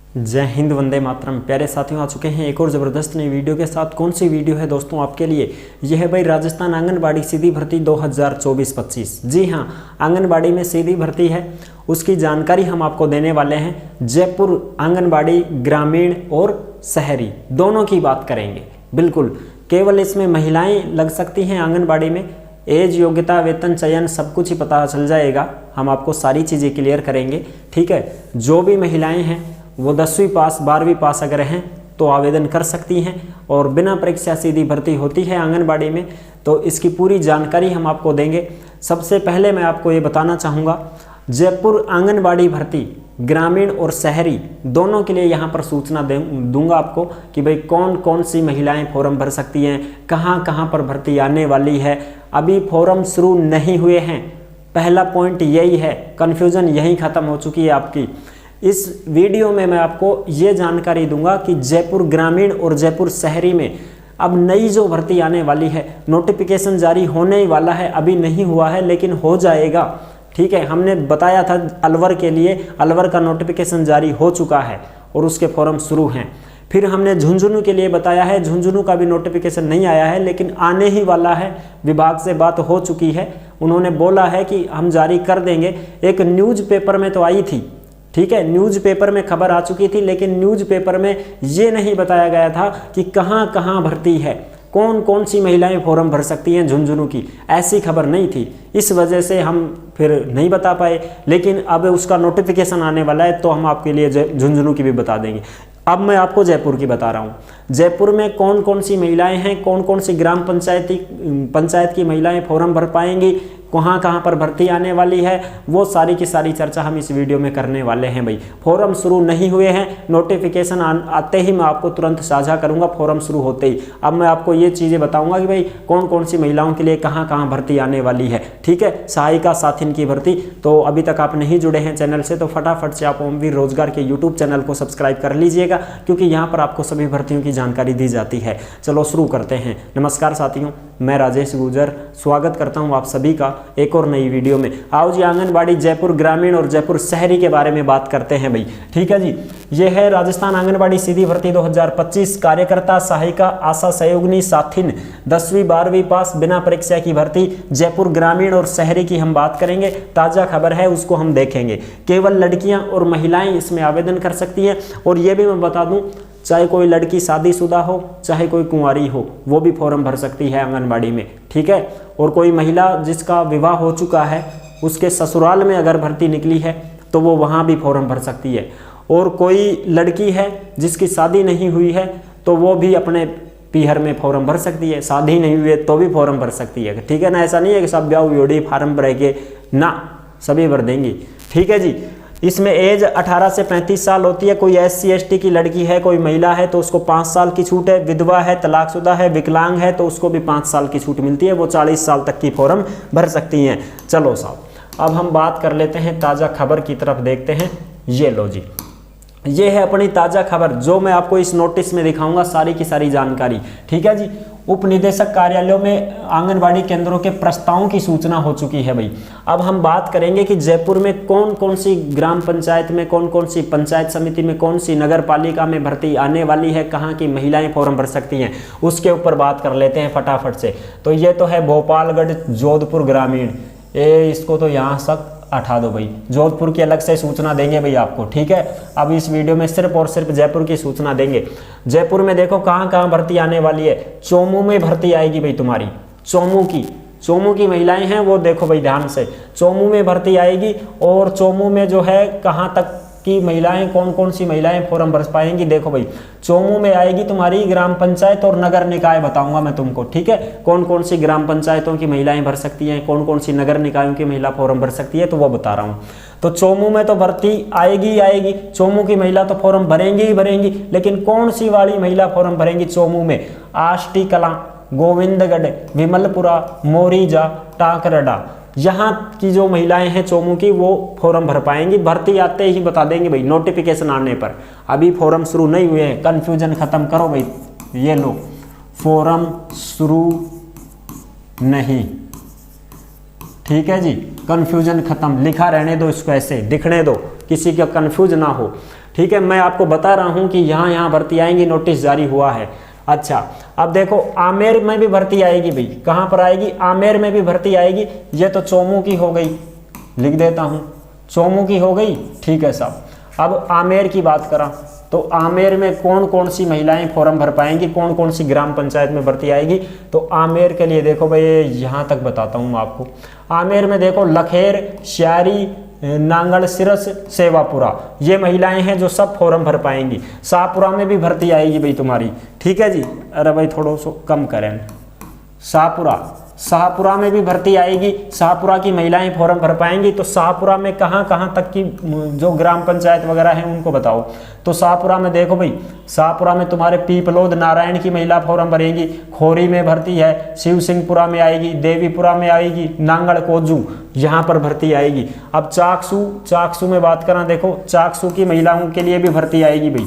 जय हिंद, वंदे मातरम। प्यारे साथियों, आ चुके हैं एक और ज़बरदस्त नई वीडियो के साथ। कौन सी वीडियो है दोस्तों आपके लिए? यह है भाई राजस्थान आंगनबाड़ी सीधी भर्ती 2024-25। जी हाँ, आंगनबाड़ी में सीधी भर्ती है, उसकी जानकारी हम आपको देने वाले हैं। जयपुर आंगनबाड़ी ग्रामीण और शहरी दोनों की बात करेंगे। बिल्कुल, केवल इसमें महिलाएँ लग सकती हैं आंगनबाड़ी में। एज, योग्यता, वेतन, चयन सब कुछ ही पता चल जाएगा। हम आपको सारी चीज़ें क्लियर करेंगे। ठीक है, जो भी महिलाएँ हैं वो 10वीं पास 12वीं पास अगर हैं तो आवेदन कर सकती हैं और बिना परीक्षा सीधी भर्ती होती है आंगनबाड़ी में। तो इसकी पूरी जानकारी हम आपको देंगे। सबसे पहले मैं आपको ये बताना चाहूँगा, जयपुर आंगनबाड़ी भर्ती ग्रामीण और शहरी दोनों के लिए यहाँ पर सूचना दूंगा आपको कि भाई कौन कौन सी महिलाएं फॉर्म भर सकती हैं, कहाँ कहाँ पर भर्ती आने वाली है। अभी फॉर्म शुरू नहीं हुए हैं, पहला पॉइंट यही है। कन्फ्यूज़न यहीं ख़त्म हो चुकी है आपकी। इस वीडियो में मैं आपको ये जानकारी दूंगा कि जयपुर ग्रामीण और जयपुर शहरी में अब नई जो भर्ती आने वाली है, नोटिफिकेशन जारी होने ही वाला है, अभी नहीं हुआ है लेकिन हो जाएगा। ठीक है, हमने बताया था अलवर के लिए, अलवर का नोटिफिकेशन जारी हो चुका है और उसके फॉर्म शुरू हैं। फिर हमने झुंझुनू के लिए बताया है, झुंझुनू का भी नोटिफिकेशन नहीं आया है लेकिन आने ही वाला है। विभाग से बात हो चुकी है, उन्होंने बोला है कि हम जारी कर देंगे। एक न्यूज़पेपर में तो आई थी, ठीक है, न्यूज़पेपर में खबर आ चुकी थी, लेकिन न्यूज़पेपर में ये नहीं बताया गया था कि कहाँ कहाँ भर्ती है, कौन कौन सी महिलाएं फॉर्म भर सकती हैं झुंझुनू की। ऐसी खबर नहीं थी, इस वजह से हम फिर नहीं बता पाए। लेकिन अब उसका नोटिफिकेशन आने वाला है तो हम आपके लिए झुंझुनू की भी बता देंगे। अब मैं आपको जयपुर की बता रहा हूँ। जयपुर में कौन कौन सी महिलाएं हैं, कौन कौन सी ग्राम पंचायत की महिलाएं फॉर्म भर पाएंगी, कहाँ कहाँ पर भर्ती आने वाली है, वो सारी की सारी चर्चा हम इस वीडियो में करने वाले हैं। भाई फॉर्म शुरू नहीं हुए हैं, नोटिफिकेशन आते ही मैं आपको तुरंत साझा करूंगा, फॉर्म शुरू होते ही। अब मैं आपको ये चीज़ें बताऊंगा कि भाई कौन कौन सी महिलाओं के लिए कहाँ कहाँ भर्ती आने वाली है। ठीक है, सहायिका साथिन की भर्ती। तो अभी तक आप नहीं जुड़े हैं चैनल से तो फटाफट से आप ओमवीर रोजगार के यूट्यूब चैनल को सब्सक्राइब कर लीजिएगा, क्योंकि यहाँ पर आपको सभी भर्तियों की जानकारी दी जाती है। चलो शुरू करते हैं। नमस्कार साथियों, मैं राजेश गुर्जर स्वागत करता हूँ आप सभी का एक और नई वीडियो में। आओ जी, आंगनबाड़ी जयपुर ग्रामीण और जयपुर शहरी के बारे में बात करते हैं भाई। ठीक है जी, ये है राजस्थान आंगनबाड़ी सीधी भर्ती 2025। कार्यकर्ता, सहायिका, आशा सहयोगिनी, साथिन 10वीं 12वीं पास बिना परीक्षा की भर्ती जयपुर ग्रामीण और शहरी की हम बात करेंगे। ताज़ा खबर है, उसको हम देखेंगे। केवल लड़कियां और महिलाएं इसमें आवेदन कर सकती हैं। और ये भी मैं बता दूं, चाहे कोई लड़की शादीशुदा हो, चाहे कोई कुंवारी हो, वो भी फॉर्म भर सकती है आंगनबाड़ी में। ठीक है, और कोई महिला जिसका विवाह हो चुका है, उसके ससुराल में अगर भर्ती निकली है तो वो वहाँ भी फॉर्म भर सकती है। और कोई लड़की है जिसकी शादी नहीं हुई है तो वो भी अपने पीहर में फॉर्म भर सकती है। शादी नहीं हुई है तो भी फॉर्म भर सकती है। ठीक है ना, ऐसा नहीं है कि सब ब्याह योड़ी फार्म भरेंगे ना, सभी भर देंगी। ठीक है जी, इसमें एज 18 से 35 साल होती है। कोई SC ST की लड़की है, कोई महिला है तो उसको 5 साल की छूट है। विधवा है, तलाकशुदा है, विकलांग है तो उसको भी 5 साल की छूट मिलती है। वो 40 साल तक की फॉर्म भर सकती हैं। चलो साहब, अब हम बात कर लेते हैं ताज़ा खबर की तरफ, देखते हैं। ये लो जी, ये है अपनी ताज़ा खबर जो मैं आपको इस नोटिस में दिखाऊंगा, सारी की सारी जानकारी। ठीक है जी, उप निदेशक कार्यालयों में आंगनबाड़ी केंद्रों के प्रस्तावों की सूचना हो चुकी है भाई। अब हम बात करेंगे कि जयपुर में कौन कौन सी ग्राम पंचायत में, कौन कौन सी पंचायत समिति में, कौन सी नगर पालिका में भर्ती आने वाली है, कहाँ की महिलाएं फॉर्म भर सकती हैं, उसके ऊपर बात कर लेते हैं फटाफट से। तो ये तो है भोपालगढ़ जोधपुर ग्रामीण, इसको तो यहाँ तक हटा दो भाई, जोधपुर की अलग से सूचना देंगे भाई आपको। ठीक है, अब इस वीडियो में सिर्फ और सिर्फ जयपुर की सूचना देंगे। जयपुर में देखो कहाँ कहाँ भर्ती आने वाली है। चोमू में भर्ती आएगी भाई तुम्हारी, चोमू की महिलाएं हैं वो देखो भाई ध्यान से, चोमू में भर्ती आएगी। और चोमू में जो है कहाँ तक की महिलाएं, कौन कौन सी महिलाएं फॉर्म भर पाएंगी, देखो भाई चोमू में आएगी तुम्हारी ग्राम पंचायत और नगर निकाय, बताऊंगा मैं तुमको। ठीक है, कौन कौन सी ग्राम पंचायतों की महिलाएं भर सकती हैं, कौन कौन सी नगर निकायों की महिला फॉर्म भर सकती है, तो वो बता रहा हूँ। तो चोमू में तो भर्ती आएगी ही आएगी, चोमू की महिला तो फॉर्म भरेंगी ही भरेंगी। लेकिन कौन सी वाली महिला फॉर्म भरेंगी चोमू में? आष्टी कला, गोविंदगढ़, विमलपुरा, मोरीजा, टाकरडा, यहाँ की जो महिलाएं हैं चोमू की, वो फॉर्म भर पाएंगी। भर्ती आते ही बता देंगे भाई, नोटिफिकेशन आने पर। अभी फॉर्म शुरू नहीं हुए हैं, कन्फ्यूजन खत्म करो भाई। ये लो, फॉर्म शुरू नहीं। ठीक है जी, कन्फ्यूजन खत्म, लिखा रहने दो, इसको ऐसे दिखने दो, किसी का कन्फ्यूज ना हो। ठीक है, मैं आपको बता रहा हूँ कि यहाँ यहाँ भर्ती आएंगी, नोटिस जारी हुआ है। अच्छा, अब देखो आमेर में भी भर्ती आएगी भाई, कहाँ पर आएगी, आमेर में भी भर्ती आएगी। ये तो चोमू की हो गई, लिख देता हूँ, चोमू की हो गई, ठीक है साहब। अब आमेर की बात करा तो आमेर में कौन कौन सी महिलाएं फॉर्म भर पाएंगी, कौन कौन सी ग्राम पंचायत में भर्ती आएगी। तो आमेर के लिए देखो भाई, यहाँ तक बताता हूँ आपको। आमेर में देखो लखेर, श्यारी, नांगल, सिरस, सेवापुरा, ये महिलाएं हैं जो सब फॉर्म भर पाएंगी। शाहपुरा में भी भर्ती आएगी भाई तुम्हारी, ठीक है जी। अरे भाई थोड़ा सा कम करें, शाहपुरा में भी भर्ती आएगी। शाहपुरा की महिलाएं फॉर्म भर पाएंगी। तो शाहपुरा में कहाँ कहाँ तक की जो ग्राम पंचायत वगैरह हैं उनको बताओ। तो शाहपुरा में देखो भाई, शाहपुरा में तुम्हारे पीपलोद नारायण की महिला फॉर्म भरेंगी, खोरी में भर्ती है, शिव सिंहपुरा में आएगी, देवीपुरा में आएगी, नांगड़ कोजू यहाँ पर भर्ती आएगी। अब चाकसू में बात करा, देखो चाकसू की महिलाओं के लिए भी भर्ती आएगी भाई।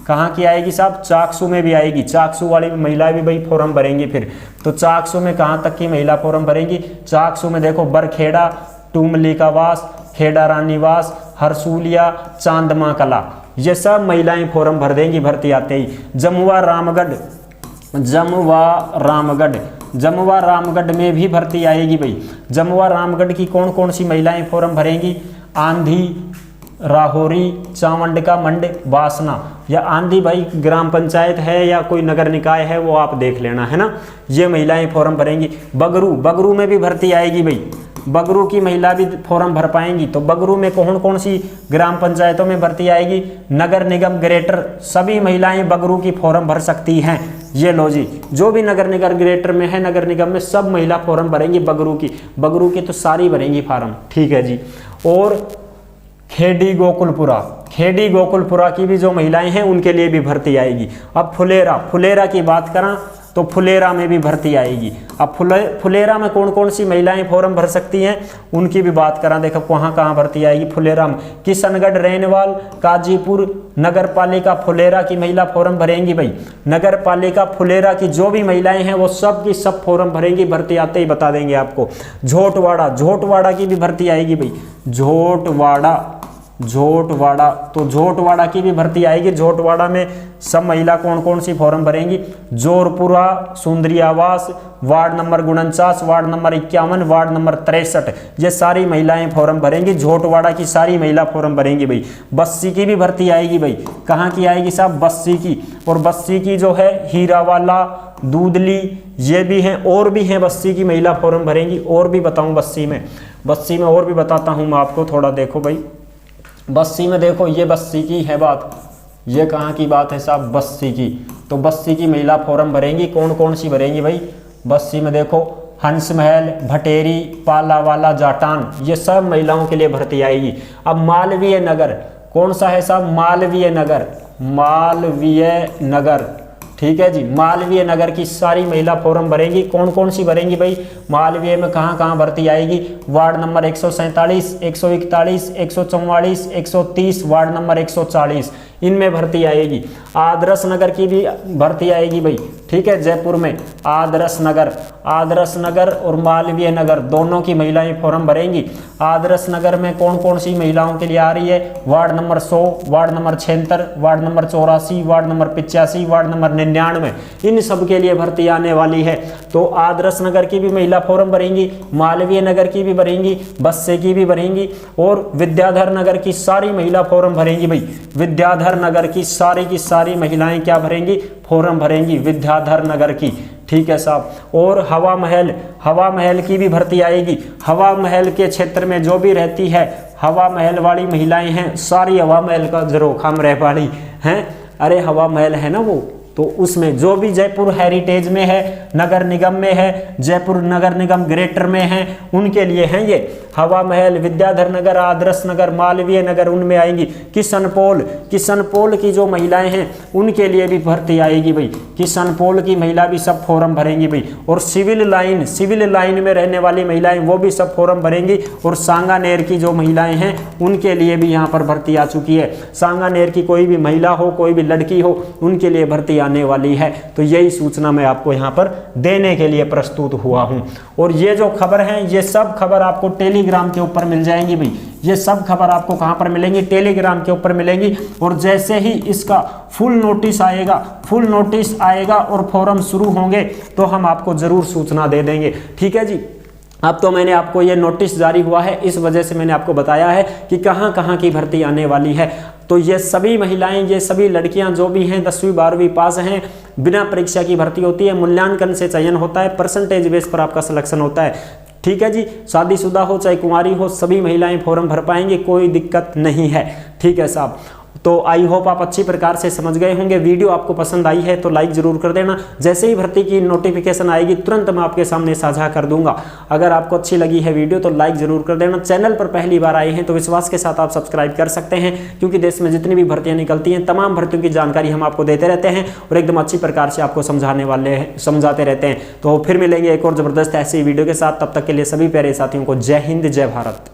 कहाँ की आएगी साहब, चाकसू में भी आएगी। चाकसू वाली महिलाएं भी भाई फॉर्म भरेंगी फिर। तो चाकसू में कहाँ तक की महिला फॉर्म भरेंगी, चाकसू में देखो बरखेड़ा, टूमली का वास, खेड़ा रानीवास, हरसूलिया, चांदमा कला, ये सब महिलाएं फॉर्म भर देंगी भर्ती आते ही। जमुआ रामगढ़ में भी भर्ती आएगी भाई। जमुआ रामगढ़ की कौन कौन सी महिलाएं फॉर्म भरेंगी, आंधी, राहोरी, चावंडका, मंड, वासना। या आंधी भाई ग्राम पंचायत है या कोई नगर निकाय है, वो आप देख लेना, है ना। ये महिलाएं फॉर्म भरेंगी। बगरू में भी भर्ती आएगी भाई। बगरू की महिला भी फॉर्म भर पाएंगी। तो बगरू में कौन कौन सी ग्राम पंचायतों में भर्ती आएगी, नगर निगम ग्रेटर, सभी महिलाएं बगरू की फॉर्म भर सकती हैं। ये लो जी, जो भी नगर निगम ग्रेटर में है, नगर निगम में सब महिला फॉर्म भरेंगी बगरू की तो सारी भरेंगी फॉर्म, ठीक है जी। और खेड़ी गोकुलपुरा की भी जो महिलाएं हैं उनके लिए भी भर्ती आएगी। अब फुलेरा की बात करा तो फुलेरा में भी भर्ती आएगी। अब फुलेरा में कौन कौन सी महिलाएं फॉर्म भर सकती हैं उनकी भी बात करा, देखो कहाँ भर्ती आएगी। फुलेरा में किशनगढ़, रेनवाल, काजीपुर नगर पालिका फुलेरा की महिला फॉर्म भरेंगी भाई। नगर पालिका फुलेरा की जो भी महिलाएं हैं वो सब की सब फॉर्म भरेंगी, भर्ती आते ही बता देंगे आपको। झोटवाड़ा की भी भर्ती आएगी भाई। झोटवाड़ा तो झोटवाड़ा की भी भर्ती आएगी। झोटवाड़ा में सब महिला कौन कौन सी फॉर्म भरेंगी, Jorpura, Sundariyawas, ward number 49, ward number 51, ward number 63, ये सारी महिलाएं फॉर्म भरेंगी। झोटवाड़ा की सारी महिला फॉर्म भरेंगी भाई। बस्सी की भी भर्ती आएगी भाई। कहाँ की आएगी साहब, बस्सी की। और बस्सी की जो है हीरावाला, दूधली, ये भी हैं, और भी हैं बस्सी की महिला फॉर्म भरेंगी। और भी बताऊं बस्सी में और भी बताता हूं मैं आपको, थोड़ा देखो भाई। बस्सी में देखो, ये बस्सी की है बात, ये कहाँ की बात है साहब, बस्सी की। तो बस्सी की महिला फॉर्म भरेंगी। कौन कौन सी भरेंगी भाई, बस्सी में देखो हंस महल, भटेरी, पालावाला, जाटान, ये सब महिलाओं के लिए भर्ती आएगी। अब मालवीय नगर कौन सा है साहब, मालवीय नगर, ठीक है जी। मालवीय नगर की सारी महिला फॉर्म भरेंगी। कौन कौन सी भरेंगी भाई, मालवीय में कहाँ भर्ती आएगी, वार्ड नंबर 147, 141, 144, 130, वार्ड नंबर 140, इनमें भर्ती आएगी। आदर्श नगर की भी भर्ती आएगी भाई, ठीक है। जयपुर में आदर्श नगर और मालवीय नगर दोनों की महिलाएं फॉर्म भरेंगी। आदर्श नगर में कौन कौन सी महिलाओं के लिए आ रही है, ward number 100, ward number 76, ward number 84, ward number 85, ward number 99, इन सब के लिए भर्ती आने वाली है। तो आदर्श नगर की भी महिला फॉर्म भरेंगी, मालवीय नगर की भी भरेंगी, बस्से की भी भरेंगी, और विद्याधर नगर की सारी महिला फॉर्म भरेंगी भाई। विद्याधर नगर की सारी महिलाएं क्या भरेंगी, फॉर्म भरेंगी विद्याधर नगर की, ठीक है साहब। और हवा महल की भी भर्ती आएगी। हवा महल के क्षेत्र में जो भी रहती है, हवा महल वाली महिलाएं हैं, सारी हवा महल का जरोखाम रह वाली हैं। अरे हवा महल है ना वो, तो उसमें जो भी जयपुर हेरिटेज में है, नगर निगम में है, जयपुर नगर निगम ग्रेटर में है, उनके लिए हैं ये। हवा महल, विद्याधर नगर, आदर्श नगर, मालवीय नगर, उनमें आएंगी। किशनपोल की जो महिलाएं हैं उनके लिए भी भर्ती आएगी भाई। किशनपोल की महिला भी सब फॉर्म भरेंगी भाई। और सिविल लाइन में रहने वाली महिलाएं वो भी सब फॉर्म भरेंगी। और सांगानेर की जो महिलाएं हैं उनके लिए भी यहाँ पर भर्ती आ चुकी है। सांगानेर की कोई भी महिला हो, कोई भी लड़की हो, उनके लिए भर्ती आने वाली है। तो यही सूचना मैं आपको यहाँ पर देने के लिए प्रस्तुत हुआ हूँ। और ये जो खबर है, ये सब खबर आपको टेलीग्राम के ऊपर मिल जाएंगी भाई। ये सब खबर आपको कहां पर मिलेंगी, टेलीग्राम के ऊपर मिलेंगी। और जैसे ही इसका फुल नोटिस आएगा और फोरम शुरू होंगे तो हम आपको जरूर सूचना दे देंगे। ठीक है जी। अब तो मैंने आपको ये नोटिस जारी हुआ है, इस वजह से मैंने आपको बताया है कि कहां कहां की भर्ती आने वाली है। तो ये सभी महिलाएं, ये सभी लड़कियां जो भी हैं 10वीं 12वीं पास हैं, बिना परीक्षा की भर्ती होती है, मूल्यांकन से चयन होता है, परसेंटेज बेस पर आपका सिलेक्शन होता है। ठीक है जी। शादीशुदा हो चाहे कुंवारी हो, सभी महिलाएं फॉर्म भर पाएंगे, कोई दिक्कत नहीं है। ठीक है साहब। तो आई होप आप अच्छी प्रकार से समझ गए होंगे। वीडियो आपको पसंद आई है तो लाइक जरूर कर देना। जैसे ही भर्ती की नोटिफिकेशन आएगी तुरंत मैं आपके सामने साझा कर दूंगा। अगर आपको अच्छी लगी है वीडियो तो लाइक जरूर कर देना। चैनल पर पहली बार आए हैं तो विश्वास के साथ आप सब्सक्राइब कर सकते हैं, क्योंकि देश में जितनी भी भर्तियां निकलती हैं तमाम भर्तियों की जानकारी हम आपको देते रहते हैं और एकदम अच्छी प्रकार से आपको समझाते रहते हैं। तो फिर मिलेंगे एक और जबरदस्त ऐसी वीडियो के साथ। तब तक के लिए सभी प्यारे साथियों को जय हिंद, जय भारत।